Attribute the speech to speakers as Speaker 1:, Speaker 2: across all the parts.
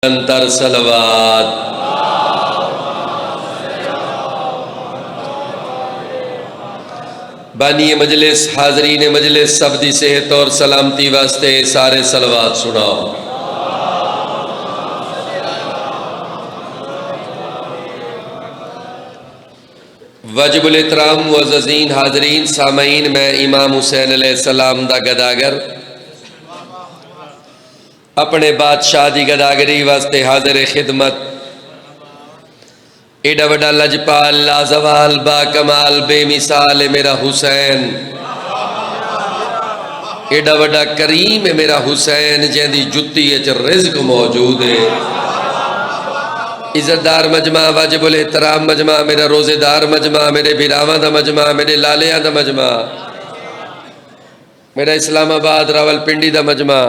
Speaker 1: अंतर सलवात। बानी मजलिस, हाजरीन मजलिस, सब दी सेहत और सलामती वास्ते सारे सलवात सुनाओ। वाजिबुल इतराम मुअज़्ज़ज़ीन हाजरीन सामईन, मैं इमाम हुसैन अलैहिस्सलाम दा गदागर अपने बादशाह दी गदागरी वास्ते हाजिर खिदमत। एडा वड्डा लजपाल लाजवाल बाकमाल बेमिसाल है मेरा हुसैन, एडा वड्डा करीम है मेरा हुसैन, जिंदी जुत्ती च रिज़्क मौजूद है। इज्जतदार मजमा, वाजिबुल एहतराम मजमा, मेरा रोजेदार मजमा, मेरे बिरावां दा मजमा, मेरे लालियां दा मजमा, मेरा इस्लामाबाद रावलपिंडी दा मजमा,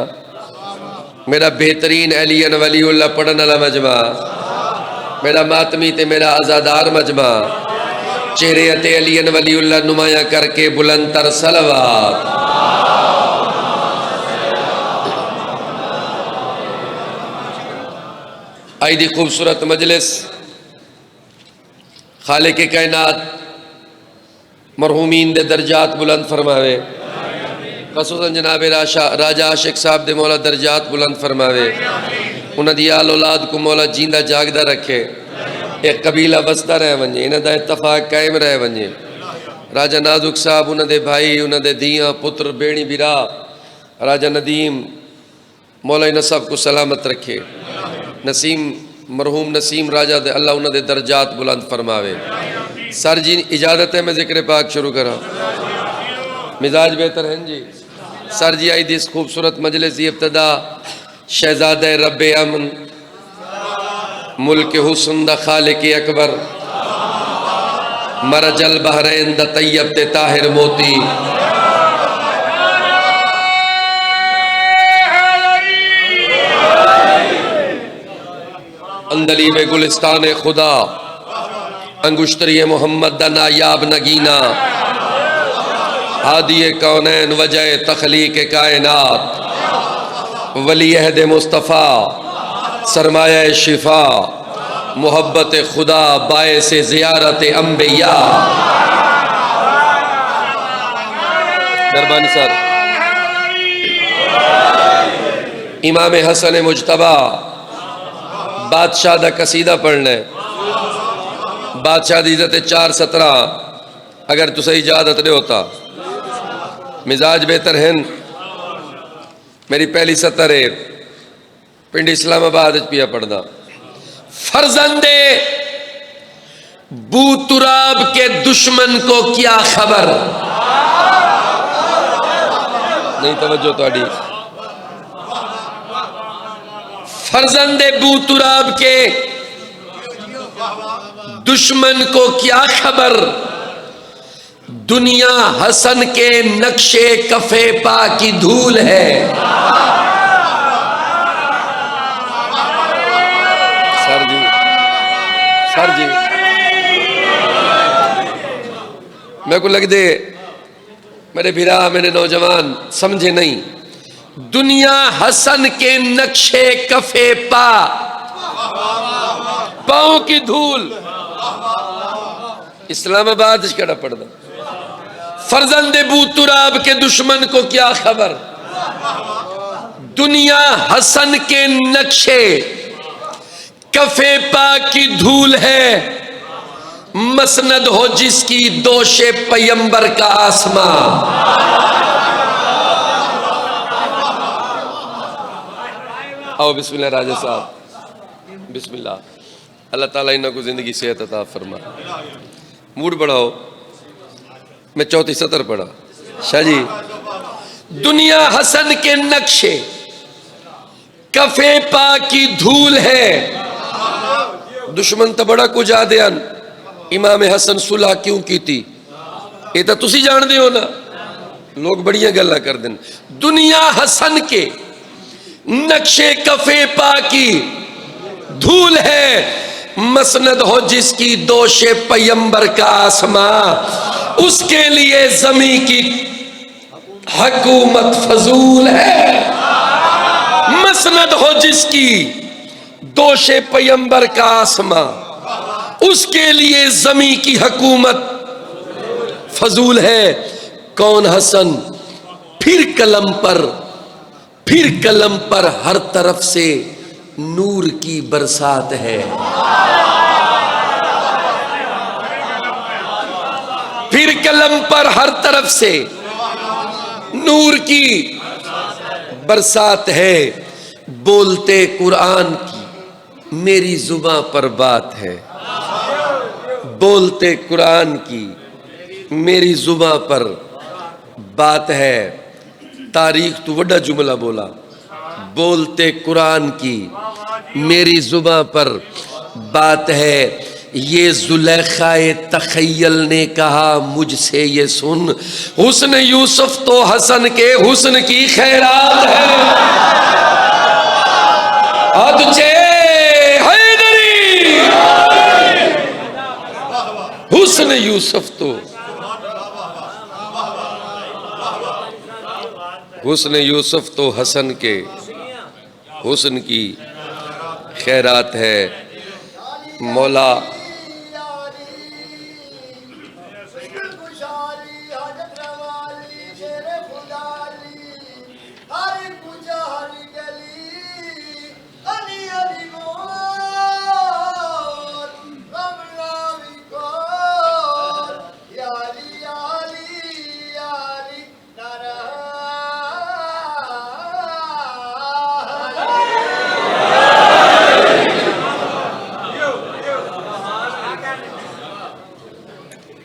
Speaker 1: मेरा बेहतरीन अलियन वलीउल्लाह पढ़न वाला मजमा, मेरा मातमी ते मेरा आज़ादार मजमा, चेहरे अते अलियन वलीउल्लाह नुमाया करके बुलंदतर सलवात। आई दी खूबसूरत मजलिस खालिक के कायनात मरहूमीन दे दर्जात बुलंद फरमावे, खसूसन जनाब राजा आशिक साहब दे मौला दर्जात बुलंद फरमावे, उन्हां दी आल औलाद को मौला जींदा जागदा रखे, एक कबीला बसता रह वंजे, इन्हां दा इत्तफाक कायम रह वंजे। राजा नाजुक साहब, उन्हां दे भाई, उन्हां दे धीआं पुत्र बेणी बिरा, राजा नदीम मौला इन्हां सब को सलामत रखे। नसीम मरहूम नसीम राजा दे अल्लाह उन्हां दे दर्जात बुलंद फरमावे। सर जी इजाज़त है मैं जिक्र पाक शुरू करा, मिजाज बेहतर हैं जी। सर जी आई दिस खूबसूरत मजलिस की इब्तदा शहजादे रब्बे अमन मुल्क हुस्न दा खालिक अकबर मरजल बहरैन दा तैयब ते ताहिर मोती अंदली में गुलिस्तान खुदा अंगुश्तरी मोहम्मद दा नायाब नगीना हादिए कौनैन वजह तखलीक कायनात वली अहद मुस्तफ़ा सरमाया शिफा मोहब्बत खुदा बायस ज़ियारत अंबिया। मेहरबानी सर। इमाम हसन मुजतबा बादशाह दा कसीदा पढ़ना है। बादशाह दी इज्जत 4:17 अगर तुसे इजाजत नहीं होता, मिजाज बेहतर है। मेरी पहली सतर है पिंड इस्लामाबाद पिया पढ़ना। फर्जंदे बूतुराब के दुश्मन को क्या खबर, नहीं तवज्जो तोड़ी। फर्जंदे बूतुराब के दुश्मन को क्या खबर, दुनिया हसन के नक्शे कफे पा की धूल है। सर जी मेरे को लग दे मेरे भिरा मेरे नौजवान समझे नहीं। दुनिया हसन के नक्शे कफे पा, पाँव की धूल। इस्लामाबाद कड़ा पड़दा। फर्जंदे बूतुराब के दुश्मन को क्या खबर, दुनिया हसन के नक्शे कफे पा की धूल है। मसनद हो जिसकी दोषे पैगंबर का आसमां। आओ बिस्मिल्लाह राजा साहब, बिस्मिल्लाह। अल्लाह ताला इन्हों को जिंदगी सेहत अता फरमा। मूड बढ़ाओ। मैं चौथी सतर पढ़ा। शाह जी, दुनिया हसन के नक्शे कफे पा की धूल है। दुश्मन तो बड़ा कुछ आदयान इमाम हसन सुलह क्यों की थी, ये तो तुसी जानते हो ना। लोग बढ़िया गल्ला कर दें। दुनिया हसन के नक्शे कफे पा की धूल है। मसनद हो जिसकी दोषे पैगंबर का आसमां, उसके लिए जमी की हुकूमत फजूल है। मसनद हो जिसकी दोषे पैगंबर का आसमां, उसके लिए जमी की हुकूमत फजूल है। कौन हसन, फिर कलम पर हर तरफ से नूर की बरसात है। फिर कलम पर हर तरफ से नूर की बरसात है। बोलते कुरान की मेरी जुबां पर बात है। बोलते कुरान की मेरी जुबां पर बात है। तारीख तो वड्डा जुमला बोला। बोलते कुरान की मेरी जुबां पर बात है। ये जुलेखाए तखय्यल ने कहा मुझसे ये सुन, हुस्न यूसुफ तो हसन के हुस्न की खैरात है। अदचे हैदरी, हुस्न यूसुफ तो, हुस्न यूसुफ तो हसन के हुस्न की खैरात है। मौला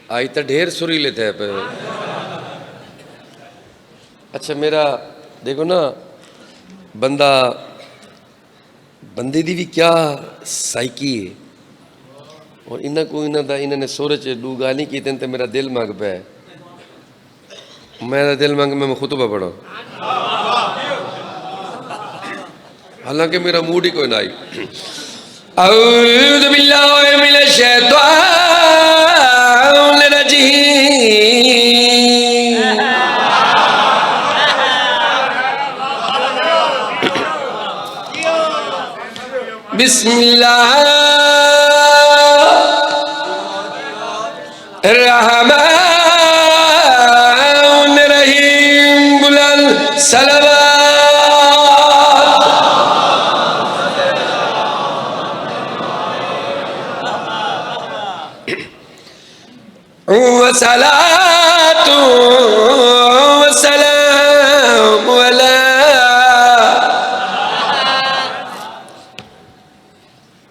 Speaker 1: आई तो ढेर सुरीले थे पे। अच्छा मेरा देखो ना, बंदा बंदे दी भी क्या साइकी है। और इन्होंने सूरज डू गाली की तो मेरा दिल मंग पे, मेरा दिल मंग में मैं खुतबा पढ़ा, हालांकि मेरा मूड ही कोई ना आई। औज़ु बिल्लाहि मिनश शैतानिर रजीम। बिस्मिल्लाहिर्रहमानिर्रहीम। बुलंद सलवात। वसलातु वसलाम अला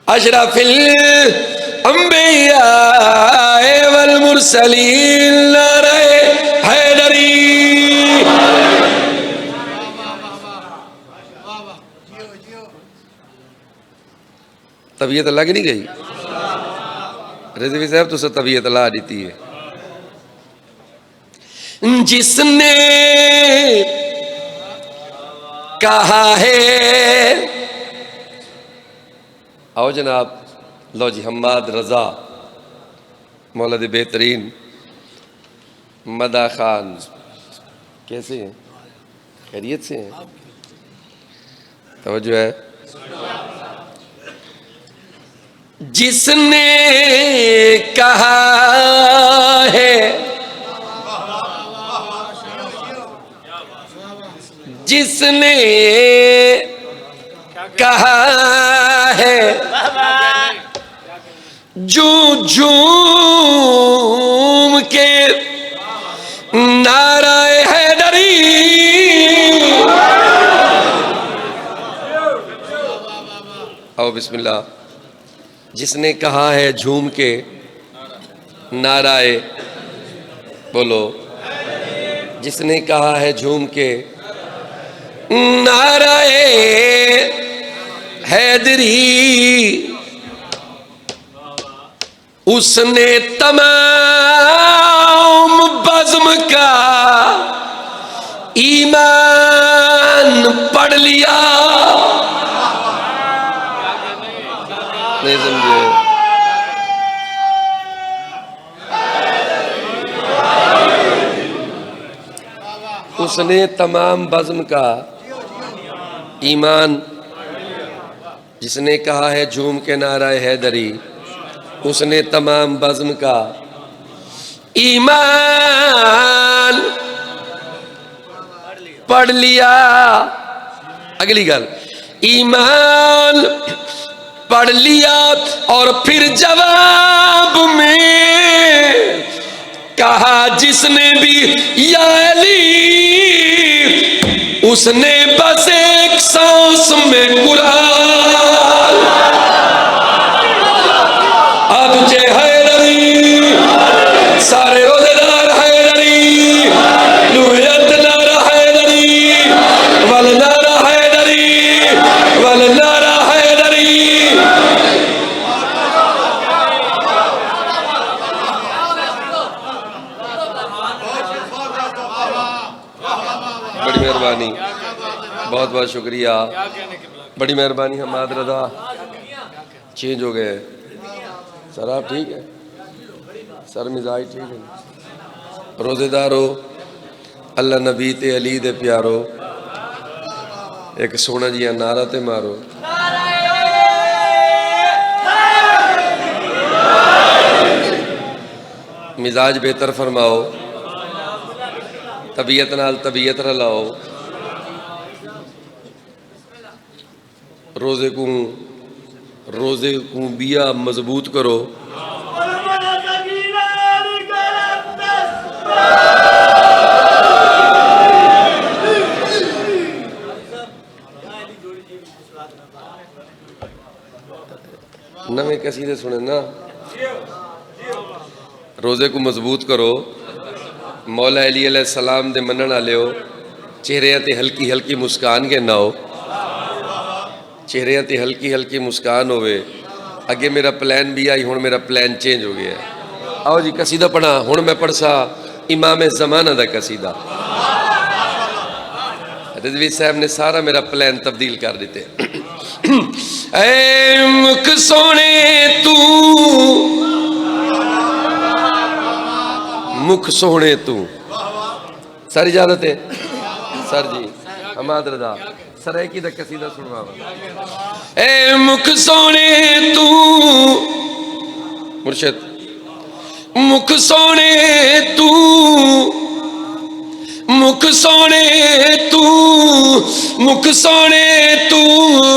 Speaker 1: अशरफिल अंबिया वल मुरसलीन। नारे हैदरी। तबीयत लग नहीं गई रिजवी साहब, तो तबीयत ला दी है। जिसने कहा है, आओ जनाब, लो जी हम्माद रजा मौलद बेहतरीन मदा खान, कैसे हैं? खैरियत से हैं? तवज्जो है। जिसने कहा है, जिसने कहा है झूम के नाराए हैदरी। आओ बिस्मिल्लाह। जिसने कहा है झूम के नाराए, बोलो। जिसने कहा है झूम के नाराए हैदरी, उसने तमाम बज़्म का ईमान पढ़ लिया। नहीं समझे? उसने तमाम बज़्म का ईमान, जिसने कहा है झूम के नाराए हैदरी, उसने तमाम बज़्म का ईमान पढ़ लिया। अगली गल, ईमान पढ़ लिया और फिर जवाब में कहा जिसने भी या अली, उसने बस एक सांस में कुरान। अब जे हैदरी सारे रोजेदार हैदरी, लुयत नारा हैदरी, वल नारा हैदरी, वल नारा हैदरी। बड़ी मेहरबानी, बहुत बहुत शुक्रिया, बड़ी मेहरबानी। हमाद रजा चेंज हो गए सर, आप ठीक है सर, मिजाज ठीक है। रोजेदारो, अल्लाह नबी ते अली दे प्यारो, एक सोना जिहा नारा ते मारो। मिजाज बेहतर फरमाओ, तबीयत नाल तबीयत रलाओ, रोजे को बिया मजबूत करो। नवे कसीदे सुने ना, रोजे को मजबूत करो। मौला अली अलैहिस्सलाम दे मनण वालिओ, चेहरे ते हल्की हल्की मुस्कान के नाओ, चेहरे ते हल्की हल्की मुस्कान होवे। अगे मेरा प्लान भी आई, हुण मेरा प्लान चेंज हो गया। आओ जी कसीदा पढ़ा, हुण मैं पढ़सा इमाम ज़माना दा कसीदा। रिजवी साहब ने सारा मेरा प्लान तब्दील कर दिते। ऐ मुख सोने तू, मुख सोने तू। सर इजाजत है सर जी, हमाद रजा सर एक ही दा कसीदा सुनवा। ऐ मुख सोने तू मुर्शिद, मुख सोने तू, मुख सोने तू, मुख सोने तू,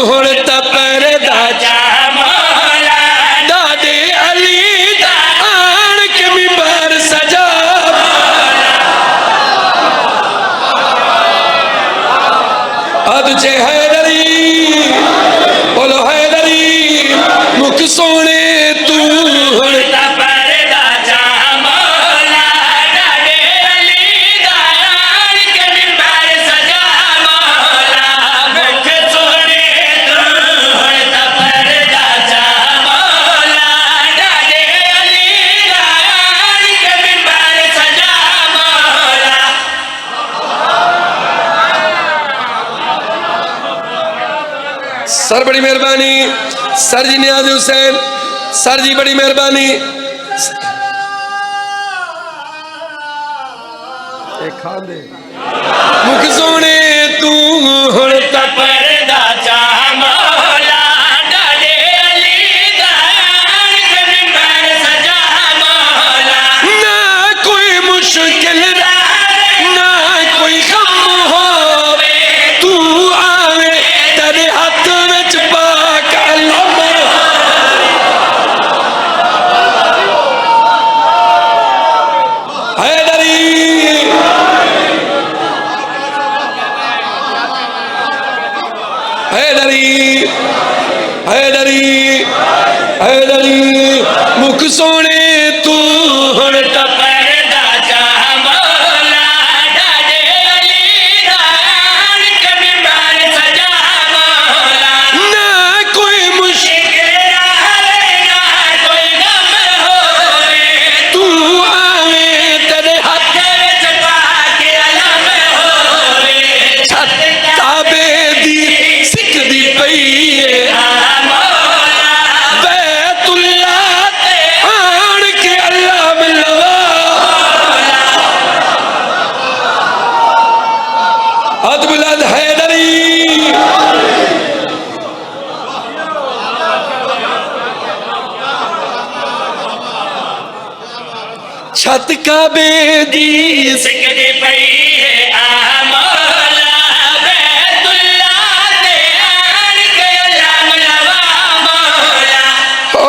Speaker 1: हुण तां परदा जा मौला, दादे अली दा आण के मिंबर सजा। अद जे हैदरी, बोलो हैदरी, मुख सोने तू, हुण तां परदा जा मौला, दादे अली दा आण के मिंबर सजा मौला। मुख सोने तू, हुण तां परदा जा मौला, दादे अली दा आण के मिंबर सजा मौला। सर बड़ी मेहरबानी, सर जी नियाज हुसैन, सर जी बड़ी मेहरबानी। मुख सोने तू, हुण तां परदा जा मौला, दादे अली दा आण के मिंबर सजा मौला। ना कोई मुश्किल ना कोई गम होवे, तू आवे तेरे हथ विच पाक अलम। हैदरी, हैदरी, हैदरी, हैदरी, मुख सोने तू, हुण तां परदा जा मौला, दादे अली दा आण के मिंबर सजा मौला। ना कोई मुश्किल ना कोई गम होवे, तू आवे तेरे हथ विच पाक अलम होवे। छत काबे दी सिकदी पई है, बैतुल्लाह ते आण के छत काबे दी
Speaker 2: सिकदी पई है आ मौला बैतुल्ला दे आन के अल्लाह मिलवा मौला
Speaker 1: हो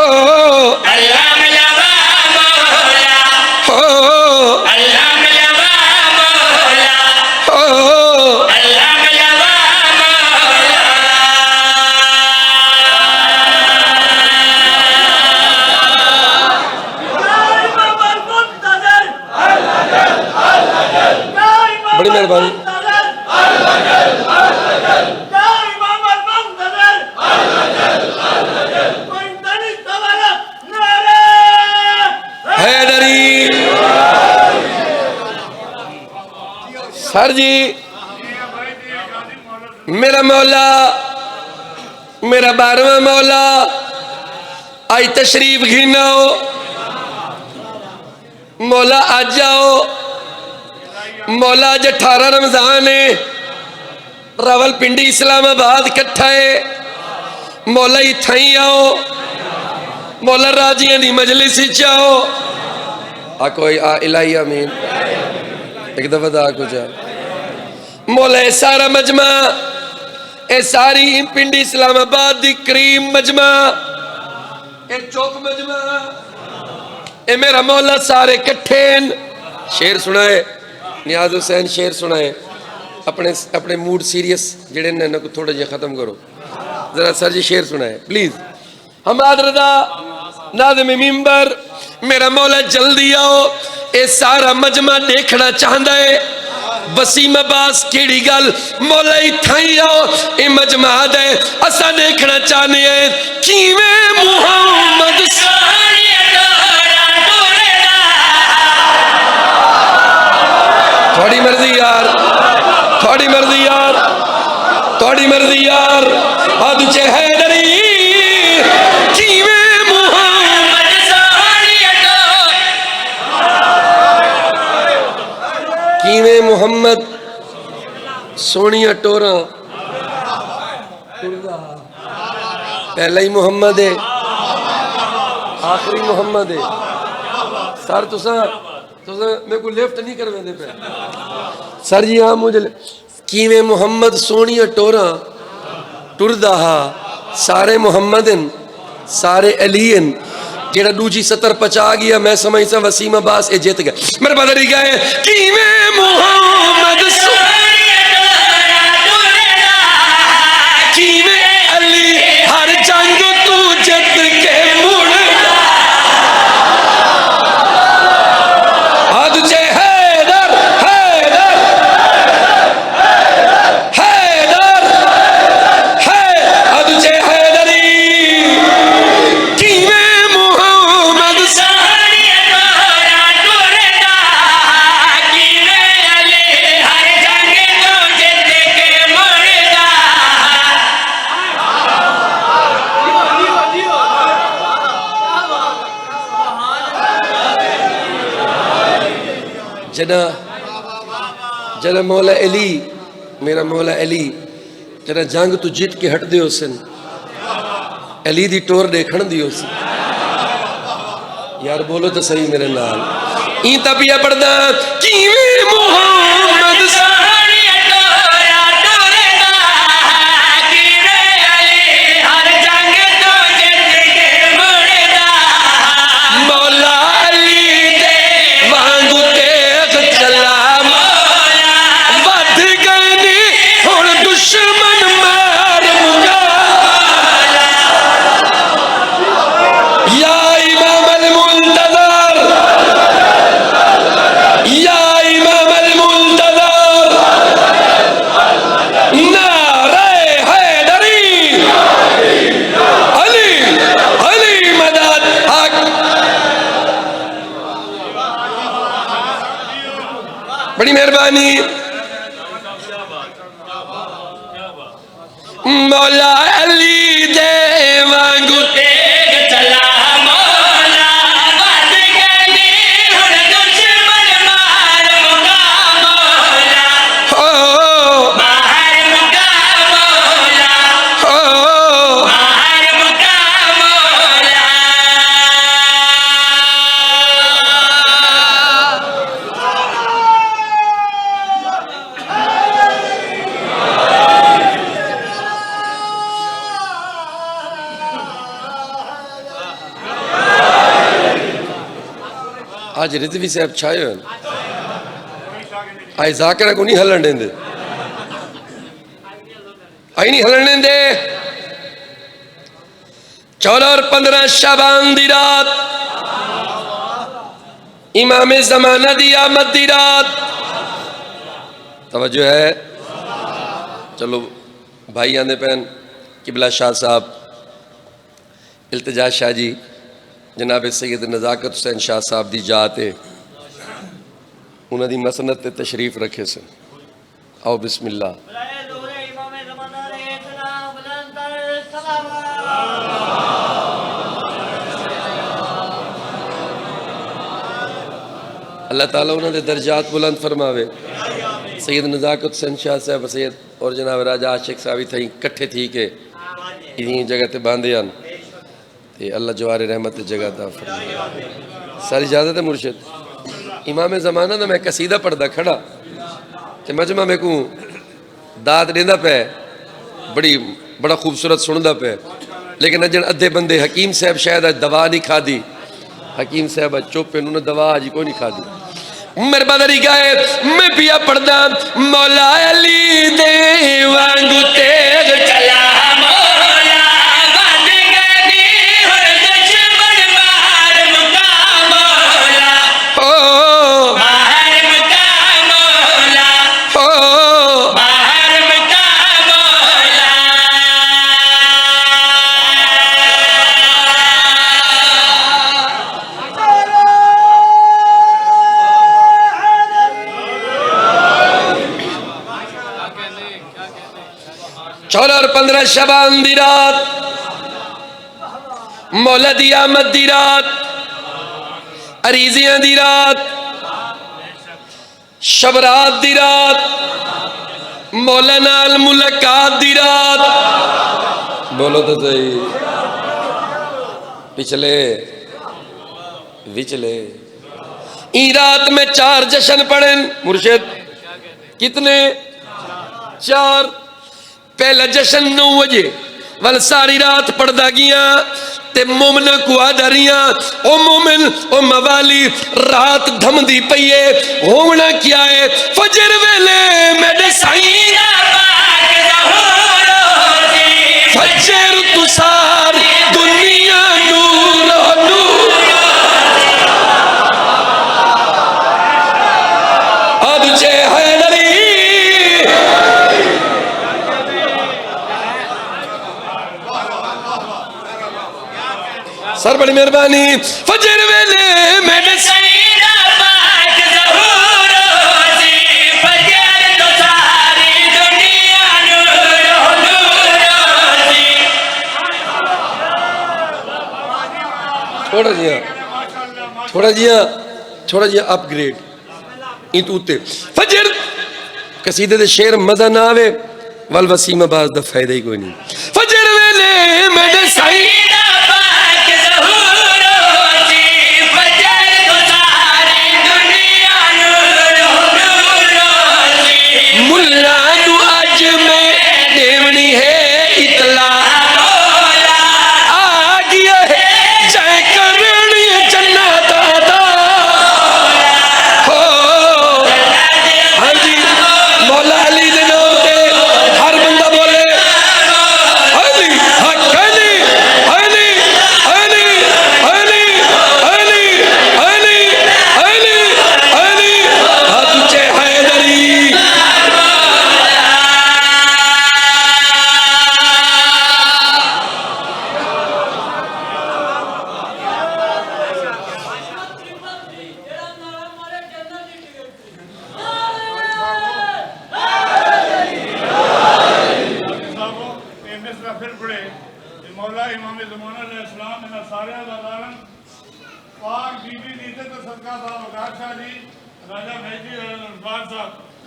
Speaker 2: अल्लाह मिलवा मौला
Speaker 1: हो
Speaker 2: अल्लाह मिलवा मौला
Speaker 1: हो
Speaker 2: अल्लाह मिलवा मौला
Speaker 1: बड़ी मेहरबानी। हैदरी सर जी, मेरा मौला, मेरा 12वां मौला आज तशरीफ घिनाओ। मौला आज जाओ। मौला आज 18 रमजान है, रावलपिंडी इस्लामाबाद इकट्ठा है। मौला इत्थे ही आओ। मौला राजियां दी मजलिस च आओ। आ कोई आ इलाही आमीन एक दफा दा कुछ मौला ए सारा मजमा, ए सारी पिंडी इस्लामाबाद दी करीम मजमा, ए चौक मजमा, ए मेरा मौला सारे इकट्ठे। शेर सुनाए नियाज हुसैन, शेर सुनाए। अपने अपने मूड सीरियस जेड़े ने को थोड़ा जिहा खत्म करो जरा। सर जी शेर सुनाए प्लीज। हमाद रदा नाज़िम मिंबर, मेरा मौला जल्दी आओ। ए सारा मजमा देखना चाहता है वसीम अब्बास केड़ी गल। मौला इत्थे ही आओ। ए मजमा दे असा देखना चाहते हैं किवें मुहम्मद थोड़ी मर्जी यार, थोड़ी मर्जी यार, थोड़ी मर्जी यार। अद च हैदरी किवें मुहम्मद किवें मुहम्मद सोनिया टोरा पहला ही मुहम्मद है आखिरी मुहम्मद है। सर तुसा मेरे को लिफ्ट नहीं करवे दे पे सर जी। हाँ मुझे किवें मुहम्मद सोनिया टोरा टुरदा हा सारे मुहम्मदन सारे अलीन। जेड़ा दूजी सतर पचा गया मैं समझ सा वसीम अब्बास ए जीत गया। मेरे बदरी गए किवें मुहम्मद किवें अली हर जंग तू जित के मुड़ आज जे हैदर हैदर हैदर है आज जे हैदरी किवें मुहम्मद जना जना मौला अली, मेरा मौला अली जना जंग तू जीत के हट दियो सन अली दी टोर देखण दियो सन। यार बोलो तो सही मेरे नाल। ई तपिया पड़दा किवें मुहम्मद मौला अली दे वांगू तेज चला वध गए नी हुण दुश्मन मार मुगा। या इमाम अल मुंतज़र या इमाम अल मुंतज़र नारे हैदरी अली अली मदद हक। बड़ी मेहरबानी। मौला अली दे वांगू
Speaker 2: तेग चला मौला वध गए नी हुण दुश्मन मार मुका मौला
Speaker 1: हो
Speaker 2: मार मुका मौला
Speaker 1: हो
Speaker 2: मार मुका मौला
Speaker 1: आज रिजवी साहब छाए हुए आई जाकिरा को नहीं हलन देंदे आई नहीं हलन देंदे 14 और 15 शाबान दी रात इमाम ज़माना दी आमद दी रात तवज्जो है। चलो भाई आंदे पैन किबला शाह साहब इल्तिजा शाह जी जनाब सैयद नज़ाकत हुसैन शाह साहब दी जात है उन्होंने मसनत ते तशरीफ रखे सन। आओ बिस्मिल्लाह। अल्लाह ताला उन्होंने दर्जात बुलंद फरमावे। सैयद नज़ाकत हुसैन शाह साहब सैयद और जनाब राजा आशिक साहब थी कट्ठे थी के इन्हीं जगह ते बांधे हैं ते अल्लाह जवारे रहमत जगह दा फरमावे। सारी इजाजत है मुर्शिद। इमाम ज़माना दा मैं कसीदा पढ़दा खड़ा ते मजमा में को दाद देंदा पे बड़ा खूबसूरत सुनदा पे लेकिन अजन अद्धे बंदे हकीम साहब शायद आज दवा नहीं खादी हकीम साहब आज चुप है उन्होंने दवा आज कोई नहीं खादी। मेरे बदरी गाए मैं पिया पढ़दा मौला अली दे वांगू तेज चला मौला बद गदी हर दुश्मन मार मुका मौला ओ मार मुका मौला ओ मार मुका मौला। चौदह और 15 शबान दी रात मौला दी आमद दी रात अरीजियां दी रात शबरात दी रात मौला नाल मुलाकात दी रात। बोलो तो सही पिछले विचले ई रात में 4 जश्न पढ़े मुर्शिद कितने 4। पहला जश्न 9 बजे वल सारी रात पढ़दा गया ते मोमना को आदरिया ओ मोमिन ओ मवाली रात धमदी पईए होना क्या है फजर वेले मेरे साईं फजर तू सारी दुनिया नूर नूर अब जे है सर बड़ी मेहरबानी फजर वेले मैंने
Speaker 2: सईदा पाक ज़हूर सी फजर तो सारी दुनिया नूर नूर सी।
Speaker 1: थोड़ा जिया अपग्रेड इन उत्ते फजर कसीदे दे शेर मजा ना आवे वल वसीम अब्बास दा फायदा ही कोई नहीं। फजर वेले मैंने सईदा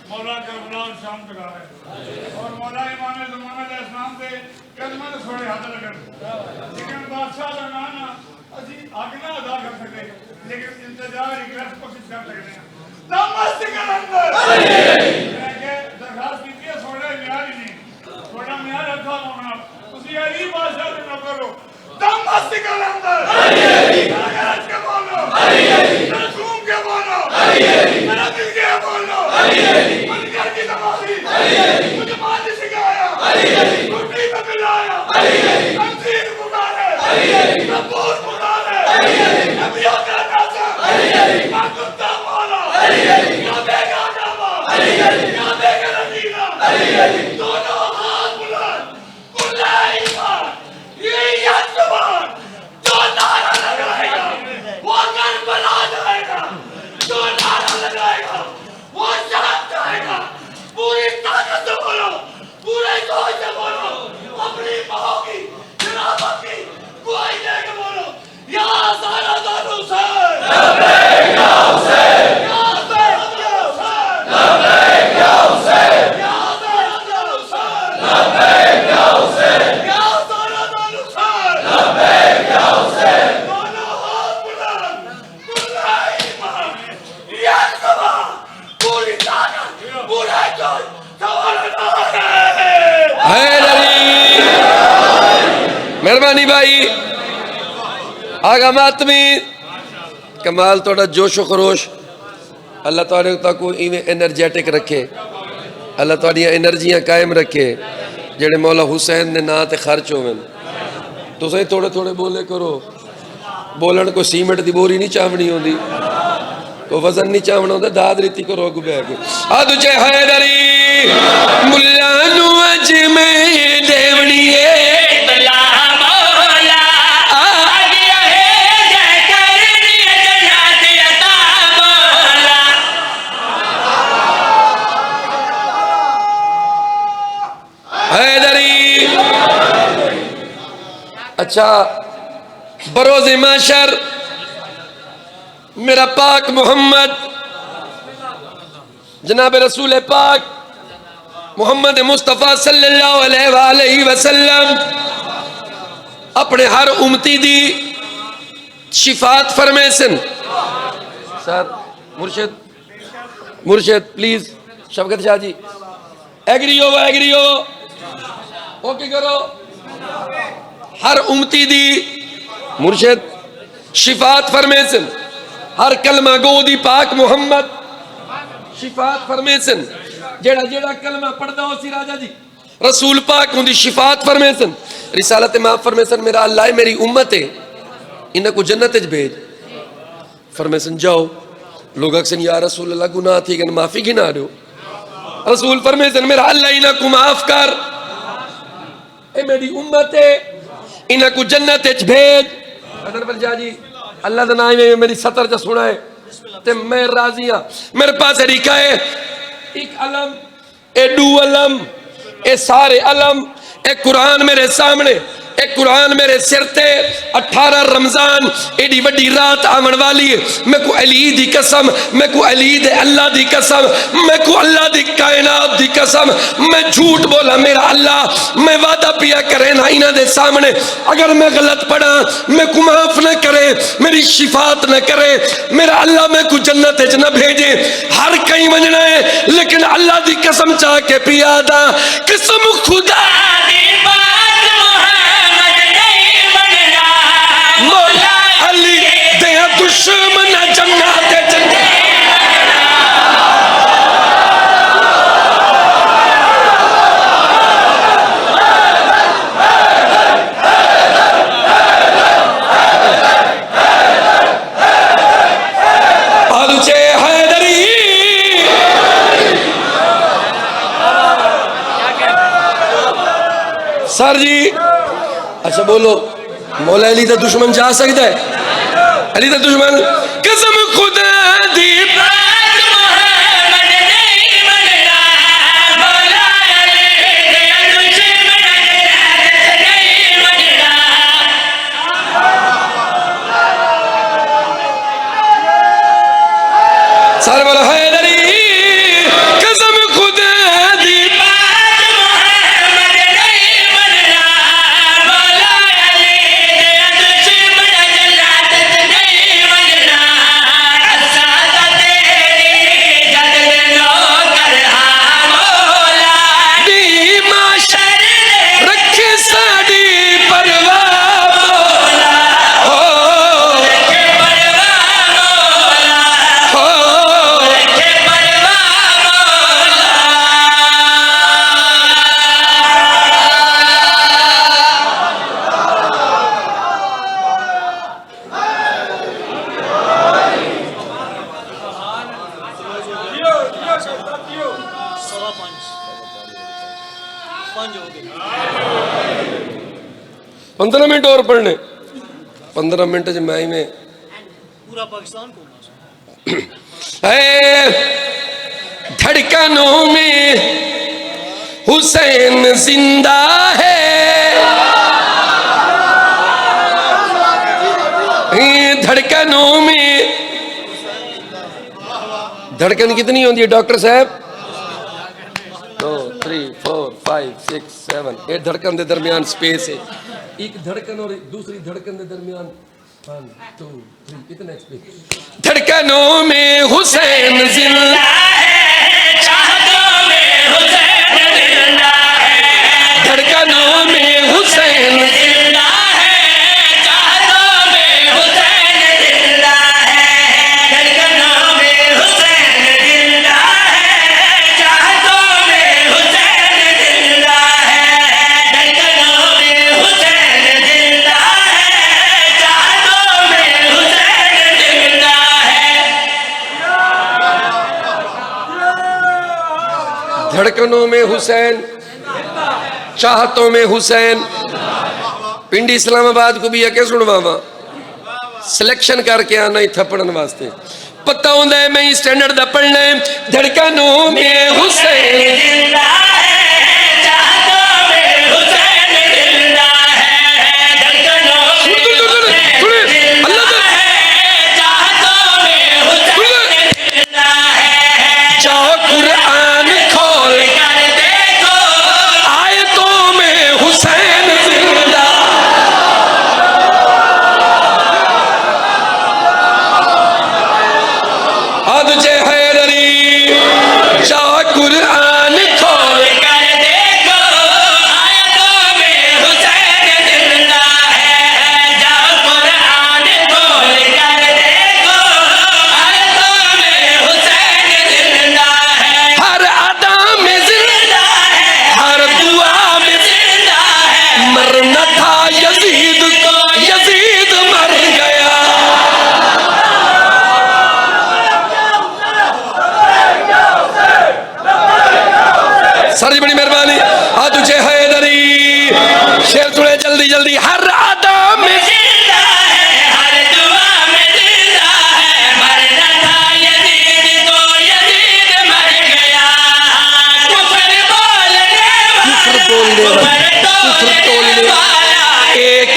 Speaker 3: मौला करबला शाम तक आ रहे और मौला इमाम ज़माना के इस्लाम से कलमा थोड़े हाथ लगन लेकिन बादशाह का नाम अजी आज्ञा अदा कर सके लेकिन इंतजार रिक्वेस्ट कोशिश कर सकते हैं नमस्ते के अंदर मैं के दरखास्त की है थोड़ा म्यार ही नहीं थोड़ा म्यार रखा होना उसी अली बादशाह ने न करो नमस्ते के अंदर अरे के बोलो अरे घूम के कपूर मुराद नबियों का नाज़र कुत्ता मौला काबे का काबा काबे का मदीना दोनों हाथ बुलंद कुल्ला ईमान ये यज़मान जो नारा लगाएगा वो करबला जाएगा जो नारा लगाएगा वो शाम जाएगा पूरी ताकत से बोलो पूरे जोश से बोलो अपनी माँ की जनाबत की दुआई लेके बोलो या सारा दारू हुसैन लबैक या हुसैन या सारा दारू हुसैन लबैक या हुसैन या सारा दारू हुसैन लबैक या हुसैन या सारा दारू हुसैन लबैक या हुसैन दोनों हाथ बुलंद कुल्ला ईमान या सवा पूरी ताकत पूरा जोश सवालना है
Speaker 1: हैदरी मेहरबानी भाई आगा मातमी कमाल थोड़ा जोशो खरोश अल्लाह तुहाडे तक इवें एनर्जेटिक रखे अल्लाह तुहाडियां एनर्जियां कायम रखे जेड़े मौला हुसैन दे नां ते खर्च होवन तुसीं थोड़े थोड़े बोले करो बोलन कोई सीमेंट दी बोरी नहीं चावनी होंदी कोई वजन नहीं चावना होंदा दाद रीति करो अगू बह के आ तुझे हैदरी मुल्ला नु अज में देवड़िए
Speaker 2: तला मौला आ गया है जय करनी जन्नत अता मौला
Speaker 1: हैदरी अच्छा बरोज़े माशर मेरा पाक मोहम्मद जनाब रसूल पाक मोहम्मद मुस्तफ़ा सल्लल्लाहु अलैहि वसल्लम अपने हर उम्मती दी शिफात फरमेसन सर मुर्शिद प्लीज शफकत शाह जी एग्री हो ओके करो हर उम्मती दी मुर्शिद शिफात फरमेसन हर कलमा गो दी पाक मोहम्मद शिफात फरमेसन जेड़ा जेड़ा कलमा पढ़दा हो सी राजा जी रसूल पाक उनकी शिफात फरमेसन रिसालत माफ फरमेसन मेरा अल्लाह है मेरी उम्मत है इन्हें को जन्नत च भेज फरमेसन जाओ लोग अक्सर या रसूल अल्लाह गुनाह थी कि माफी गिना रहे हो रसूल फरमेसन मेरा अल्लाह इन्हें को माफ कर ए मेरी उम्मत है इन्हें को जन्नत च भेज अदर जा जी अल्लाह का नाम है मेरी सतर च सुना है ते मैं राजी हाँ मेरे पास लिखा है एक अलम ए दू अलम ए सारे अलम ए कुरान मेरे सामने ए कुरान मेरे सिर ते 18 रमजान एडी वड्डी रात आवन वाली है मैं को अली दी कसम मैं को अली दे अल्लाह दी कसम मैं को अल्लाह दी कायनात दी कसम मैं झूठ बोला मेरा अल्लाह मैं वादा पिया करे ना इना दे सामने अगर मैं गलत पढ़ा मैं को माफ न करे मेरी शिफात न करे मेरा अल्लाह मैं को जन्नत च न भेजे हर कहीं वजना है लेकिन अल्लाह दी कसम चाह के पिया दा कसम खुदा
Speaker 2: दी बात मोहम्मद नहीं बनना
Speaker 1: मौला अली दे दुश्मन जन्नत च आदुचे हैदरी सर जी अच्छा बोलो मौला अली का दुश्मन जा सकता है अली का दुश्मन कसम खुदा दी
Speaker 2: बात मोहम्मद नहीं बनना मौला अली दे दुश्मन जन्नत नहीं बनना
Speaker 1: सर बोलो हैदरी कसम खुदा दी
Speaker 2: बात मोहम्मद नहीं बनना मौला अली दे दुश्मन जन्नत नहीं बनना असादा तेरी जद नौकर हां मौला
Speaker 1: दी माशर रखे साड़ी परवाह हो
Speaker 2: के परवाह मौला
Speaker 1: हो
Speaker 2: के
Speaker 1: 15 मिनट और पढ़ने, 15 मिनट मैं ही में
Speaker 4: पूरा पाकिस्तान को
Speaker 1: धड़कनों में हुसैन जिंदा है, धड़कनों में। धड़कन कितनी होती है डॉक्टर साहब? 2 3 4 5 6 7 8 धड़कन के दरमियान स्पेस है। एक धड़कन और दूसरी धड़कन के दरमियान 1 2 3 कितने स्पेस? धड़कनों में हुसैन जिंदा है,
Speaker 2: चाहतों में हुसैन जिंदा है,
Speaker 1: धड़कनों में हुसैन
Speaker 2: जिंदा है, चाहतों में हुसैन जिंदा है, धड़कनों में हुसैन जिंदा है, चाहतों में हुसैन जिंदा है, धड़कनों में हुसैन जिंदा है, चाहतों में हुसैन जिंदा है।
Speaker 1: धड़कनों में हुसैन, चाहतों में हुसैन। पिंडी इस्लामाबाद को भी है सुनवावा, सिलेक्शन करके आना ही थप्पड़न वास्ते। पता होंदा है मैं स्टैंडर्ड दा पढ़ना है। धड़कनों में हुसैन
Speaker 2: जिंदा है, चाहतों में हुसैन जिंदा है, धड़कनों में हुसैन जिंदा है, चाहतों में हुसैन जिंदा है।
Speaker 1: जाओ कुरान खोल
Speaker 2: कर देखो
Speaker 1: आयतों में हुसैन जिंदा। आज जे हैदरी जाओ कुरान खोल
Speaker 2: कर देखो आयतों में हुसैन जिंदा है, जाओ कुरान खोल कर देखो आयतों में हुसैन जिंदा है,
Speaker 1: हर अदा में जिंदा, हर दुआ में
Speaker 2: जिंदा है,
Speaker 1: मरना था यजीद को, यजीद मर गया। सर जी बड़ी मेहरबानी। आ तुझे हैदरी शेर सुने जल्दी जल्दी। हर अदा में
Speaker 2: जिंदा है, हर दुआ में जिंदा है, मरना था यजीद को, यजीद मर गया। कुफर बोलने वाला
Speaker 1: एक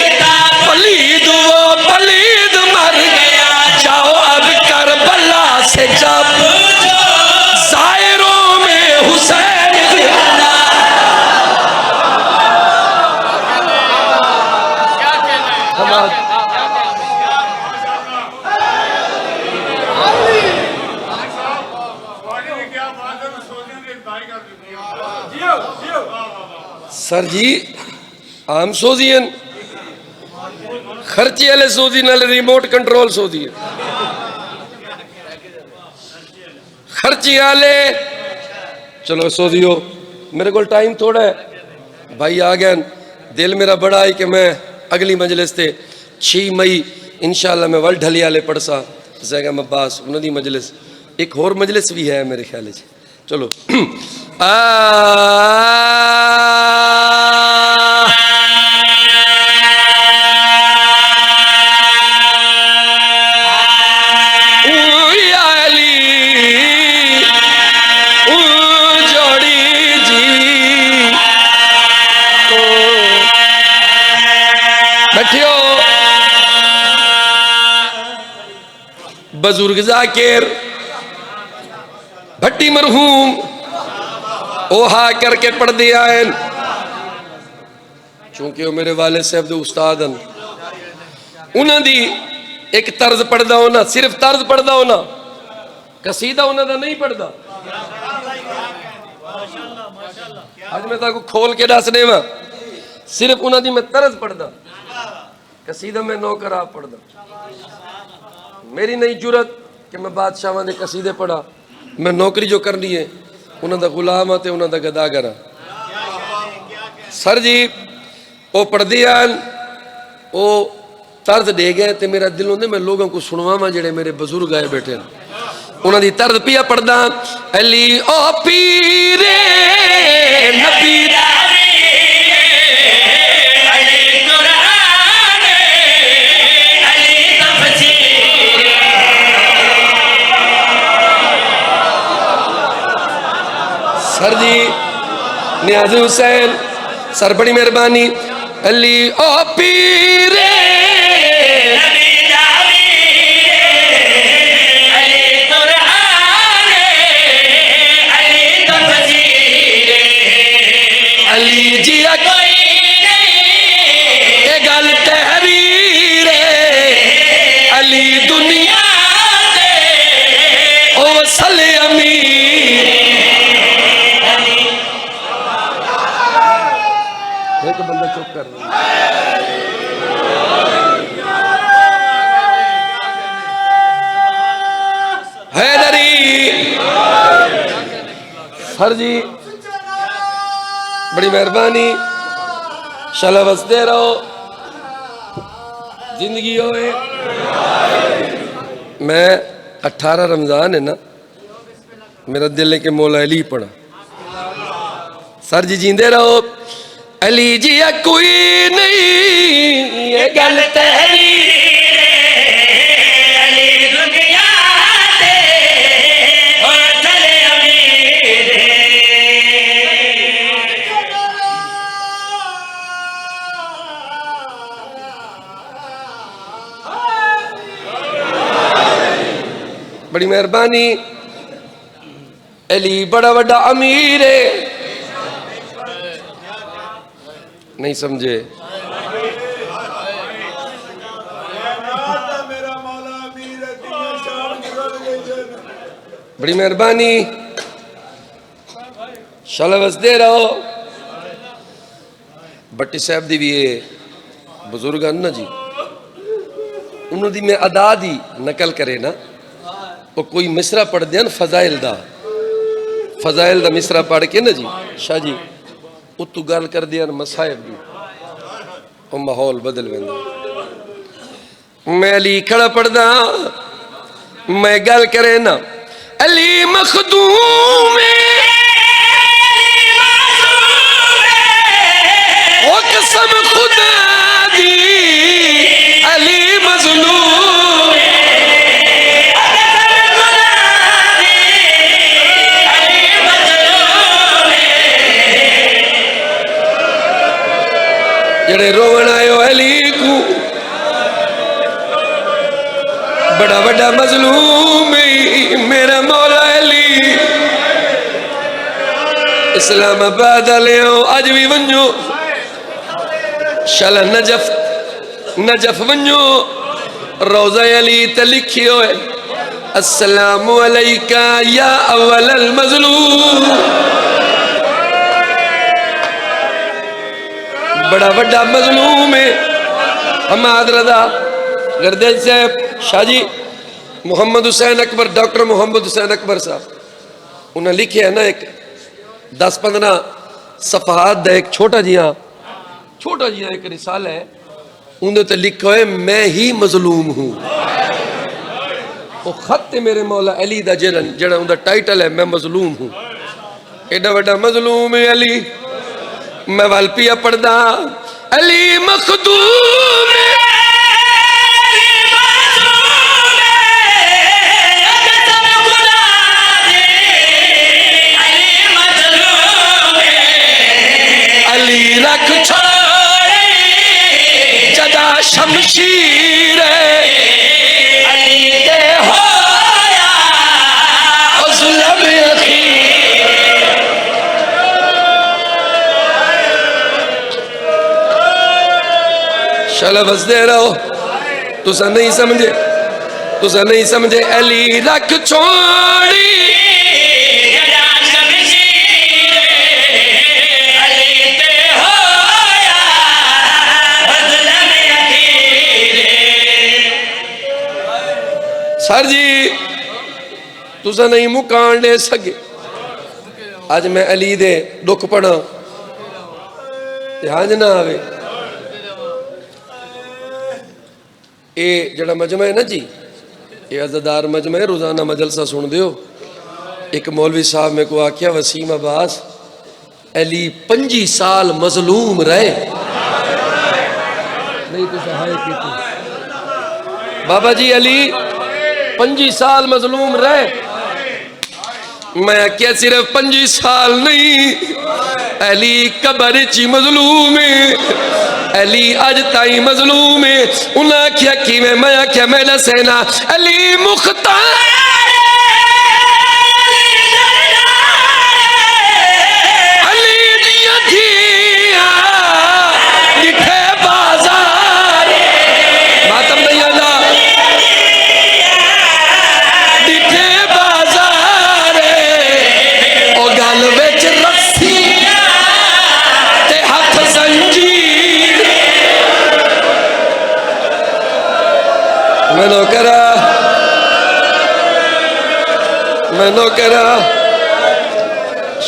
Speaker 1: पलीद वो पलीद मर गया। जाओ अब करबला से जब जायरों में हुसैन जिंदा।
Speaker 3: क्या बात है, सोचने की दाई कर देती है।
Speaker 1: सर जी आम सोजियन खर्चे वाले सोजी नाल रिमोट कंट्रोल सोजी खर्चे वाले। चलो सोजियो, मेरे को टाइम थोड़ा है भाई। आ गया दिल मेरा बड़ा है कि मैं अगली मजलिस से 6 मई इंशाल्लाह मैं वर्ल्ड ढलियाले पढ़सा जैगम अब्बास उन्होंने मजलिस। एक और मजलिस भी है मेरे ख्याल से। चलो बुजुर्ग जाकिर भट्टी मरहूम ओहा करके पढ़ दिया है, चूंकि वो मेरे वाले साहब दे उस्ताद हैं। उन्होंने एक तर्ज पढ़दा होना, सिर्फ तर्ज पढ़दा होना, कसीदा उन्होंने नहीं पढ़दा। आज मैं ताको खोल के दस देवा, सिर्फ उन्होंने मैं तर्ज पढ़दा, कसीदा मैं नौकर आप पढ़दा। मेरी नहीं जुरत कि मैं बादशाह दे कसीदे पढ़ा। मैं नौकरी जो करनी है उन्होंने गुलाम है, उन्होंने गदागर है। सर जी वो पढ़दी हैं, वो तर्ज दे गए तो मेरा दिल होंगे मैं लोगों को सुनवावा जेड़े मेरे बुजुर्ग आए बैठे हैं। उन्होंने तर्ज पिया पढ़दा अली ओ पीरे नबी
Speaker 2: अली कुरान
Speaker 1: सर जी नियाज हुसैन सर बड़ी मेहरबानी अली ओ पीरे
Speaker 2: नबी जावीरे अली कुराने अली तफसीरे
Speaker 1: अली जी
Speaker 2: कोई नहीं
Speaker 1: ये गल तहरीर अली दुनिया
Speaker 2: से
Speaker 1: ओ सले अमीर एक बंदा चुप कर हैदरी सर जी बड़ी मेहरबानी शाला बसते रहो जिंदगी होए मैं 18 रमजान है ना मेरा दिल है कि मौला अली पढ़ा सर जी जींदे रहो अली जी कोई नहीं ये गल
Speaker 2: तहरीरे अली दुनिया से ओ चले अमीरे
Speaker 1: बड़ी मेहरबानी अली बड़ा बड़ा अमीर है नहीं समझे बड़ी मेहरबानी शाला बसते रहो भट्टी साहब दी भी ये बुजुर्ग हैं ना जी उन्होंने मैं अदा दी नकल करे ना वो कोई मिसरा पढ़ दिया ना फजाइल दा मिसरा पढ़ के ना जी शाह जी उतू गल कर दिया मसाइब दी वो माहौल बदल वेंदा मैं अली खड़ा पढ़दा मैं गल करे ना अली मखदूम ओ कसम खुदा दी अली मजलूम जड़े रोवन आयो अली को बड़ा बड़ा मजलूम मेरा मौला अली इस्लामाबाद आलियो अज भी वञो शाला नजफ वञो रोज़ा अली ते लिखियो है अस्सलामु अलैका या अव्वलल मजलूम बड़ा बड़ा मजलूम है हमाद रजा गर्देज साहब शाह जी मोहम्मद हुसैन अकबर डॉक्टर मोहम्मद हुसैन अकबर साहब उन्हें लिखे है ना एक 10-15 सफहात दा एक छोटा जिहा एक रिसाला है उन्हें तो लिखो है मैं ही मजलूम हूँ वो खत है मेरे मौला अली दा जड़ा उनका टाइटल है मैं मजलूम हूँ एडा बड़ा मजलूम है अली मैं वालपिया पढ़दा अली मखदूम अली रख छोड़े जदा शमशीर अली दे होया जुल्म अखीर शाला बसदे रहो तुसा नहीं समझे अली रख छोड़ी सर जी तुसा नहीं मुकान ले सके अज मैं अली दे दुख पढ़ा ध्यान ना आवे ये जड़ा मजमा है ना जी ये अज़ादार मजमा है रोजाना मजलसा सुन दियो एक मौलवी साहब मेरे को आख्या वसीम अब्बास अली 25 साल मजलूम रहे नहीं तो सहाय की बाबा जी अली 25 साल मजलूम रहे मैं क्या सिर्फ 25 साल नहीं, अली कबर ची मजलूम है, अली अज ताई मजलूम है। उन्हें आख्या कि मैं आख्या मैं दसेना अली मुख्तार मैनो करा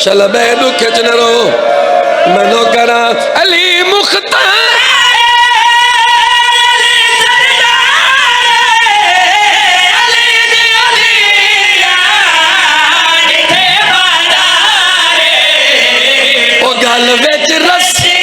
Speaker 1: शलबे दुख च न रो, मैनो करा अली मुख्तार ओ गल विच रस्सी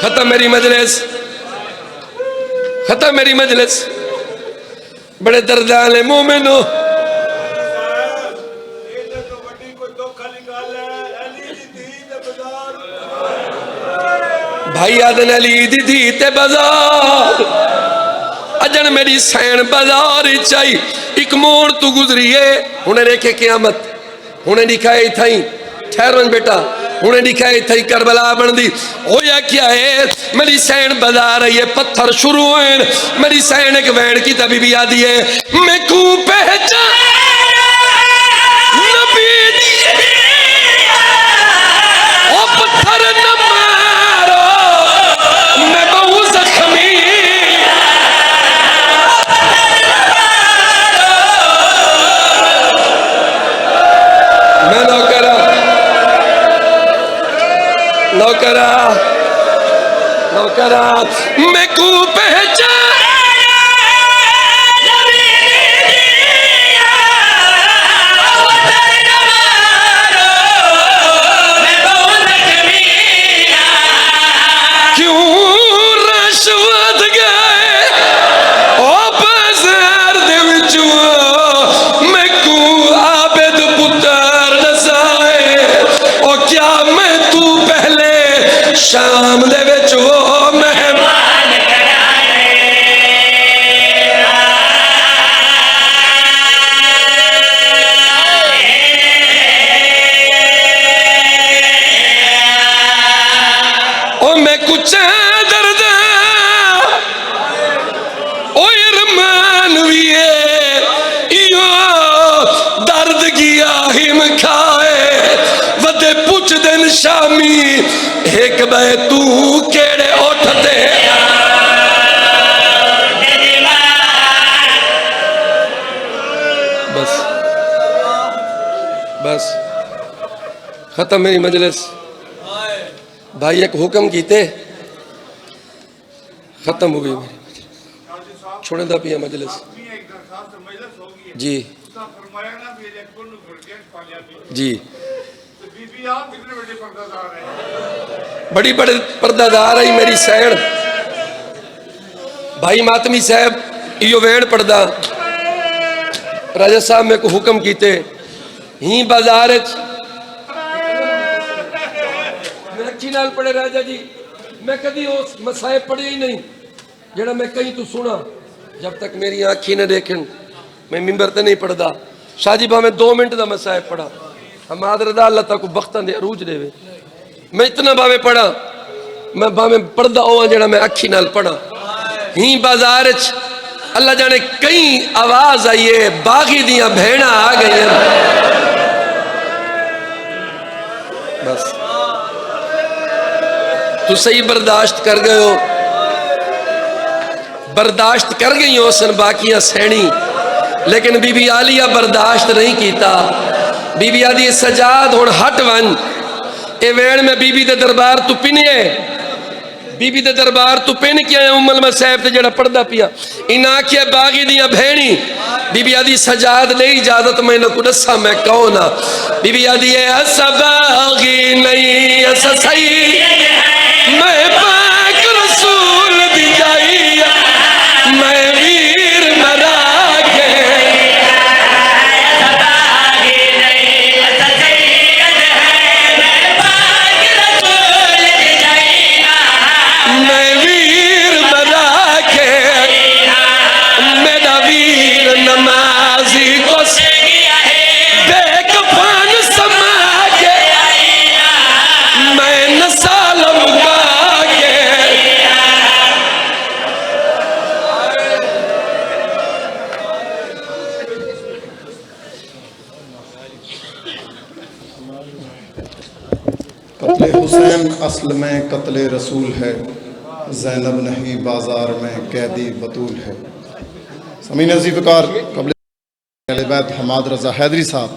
Speaker 1: खत्म मेरी मजलिस, खत्म मेरी मजलिस। बड़े दर्द वाले मोमिनो भाई आदन अली दी थी ते बाजार अजन मेरी सैन बाजार चाई एक मोड़ तू गुजरी है। हुने देखे क़यामत, हुने दिखाए थाई ठहरन बेटा, हुने दिखाए थई करबला बनदी होया क्या है। मेरी सैन बाजार है, पत्थर शुरू हैं, मेरी सैन एक वैन की तभी भी आदि है मैं को पहचान नबी ओ पत्थर न मारो मैं बहु जख्मी मैं नौकरा नौकरा नौकरा मैं को पहचान क्यों रश्वत गए ओ बाजार दे विचों मैं को आबिद पुत्र नसाए ओ क्या मैं तू पहले शाम दे विच वो मेहमान कराए ओ मैं कुछ दर्द ओ इरमान भी है इयो दर्द किया हिम खाए वदे पुछ दिन शामी एक बे तू केड़े उठते बस बस खत्म मेरी मजलिस। भाई एक हुक्म कीते खत्म हो गई मेरी मजलिस, छोड़े दा पिया मजलिस जी जी बड़ी बड़े पर्दादार आई मेरी सैन भाई मातमी साहब इो वेण पढ़दा राजा साहब मेरे को हुक्म कीते ही बाजार अखी नाल पढ़े राजा जी मैं कभी उस मसाइब पढ़े ही नहीं जेड़ा मैं कहीं तू सुना जब तक मेरी आँखी न देखें मैं मिंबर ते नहीं पढ़दा। शाहजी भावे 2 मिनट का मसाइब पढ़ा हमाद रदा अल्लाह तक बख्तां दे अरूज देवे मैं इतना भावे पढ़ा मैं भावे पढ़दा होवां जेड़ा मैं अखी नाल पढ़ा। ही बाजार अल्लाह जाने कई आवाज आई है बागी दियां भेड़ा आ गई बस तू सही बर्दाश्त कर गए हो, बर्दाश्त कर गई हो सन बाकियां सैनी, लेकिन बीबी आलिया बर्दाश्त नहीं किया। बीबी आदि सजाद हुण हट वन, ए वेण में बीबी दे दरबार तू पिनिए, बीबी दे दरबार तू पिन के आया उम्मल मसैब ते जेड़ा पढ़दा पिया। इन्हां आखिया बागी दियां भेणी, बीबी आदि सजाद नहीं इजाजत मैं को दसा मैं कौन आ। बीबी आदि ऐसा बागी नहीं ऐसा सही, मैं पाक रसूल दी जाई, मैं वीर मरा के मैं वीर मरा के, मेरा वीर नमाजी को बेकफन समा के, मैं नसालम गा के।
Speaker 5: कत्ले हुसैन असल में कत्ले रसूल है, ज़ैनब नहीं बाजार में कैदी बतूल है। समीन अज़ीफ़कार क़ब्ल बैत हमाद रज़ा हैदरी साहब